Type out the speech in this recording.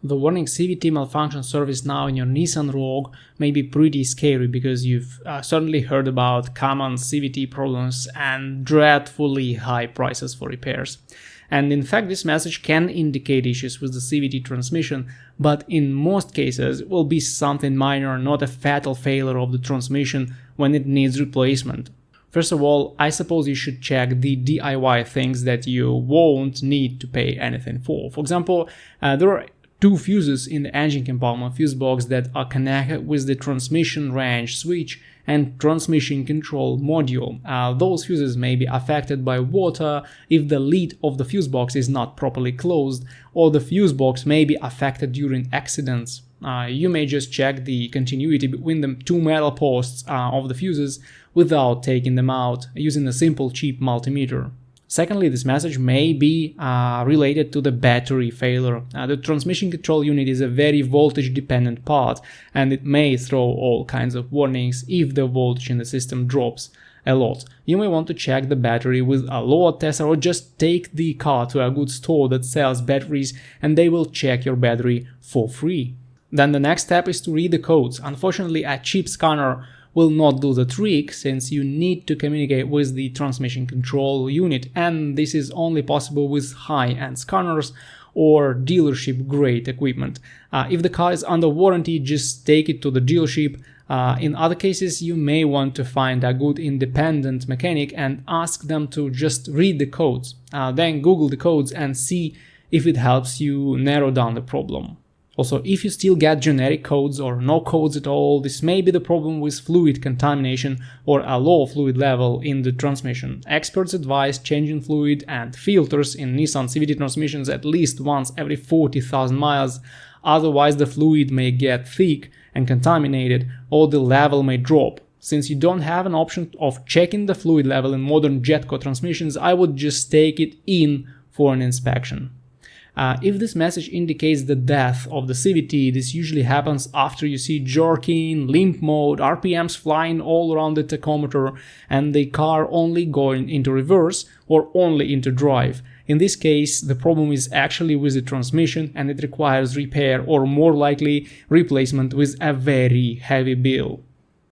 The warning CVT malfunction service now in your Nissan Rogue may be pretty scary because you've certainly heard about common CVT problems and dreadfully high prices for repairs. And in fact, this message can indicate issues with the CVT transmission, but in most cases it will be something minor, not a fatal failure of the transmission when it needs replacement. First of all, I suppose you should check the DIY things that you won't need to pay anything for. For example, there are two fuses in the engine compartment fuse box that are connected with the transmission range switch and transmission control module. Those fuses may be affected by water if the lid of the fuse box is not properly closed, or the fuse box may be affected during accidents. You may just check the continuity between the two metal posts of the fuses without taking them out using a simple cheap multimeter. Secondly, this message may be related to the battery failure. The transmission control unit is a very voltage dependent part, and it may throw all kinds of warnings if the voltage in the system drops a lot. You may want to check the battery with a load tester, or just take the car to a good store that sells batteries and they will check your battery for free. Then the next step is to read the codes. Unfortunately, a cheap scanner will not do the trick, since you need to communicate with the transmission control unit, and this is only possible with high-end scanners or dealership grade equipment. If the car is under warranty, just take it to the dealership. In other cases, you may want to find a good independent mechanic and ask them to just read the codes. Then Google the codes and see if it helps you narrow down the problem. Also, if you still get generic codes or no codes at all, this may be the problem with fluid contamination or a low fluid level in the transmission. Experts advise changing fluid and filters in Nissan CVT transmissions at least once every 40,000 miles, otherwise the fluid may get thick and contaminated, or the level may drop. Since you don't have an option of checking the fluid level in modern Jetco transmissions, I would just take it in for an inspection. If this message indicates the death of the CVT, this usually happens after you see jerking, limp mode, RPMs flying all around the tachometer, and the car only going into reverse or only into drive. In this case, the problem is actually with the transmission, and it requires repair or more likely replacement with a very heavy bill.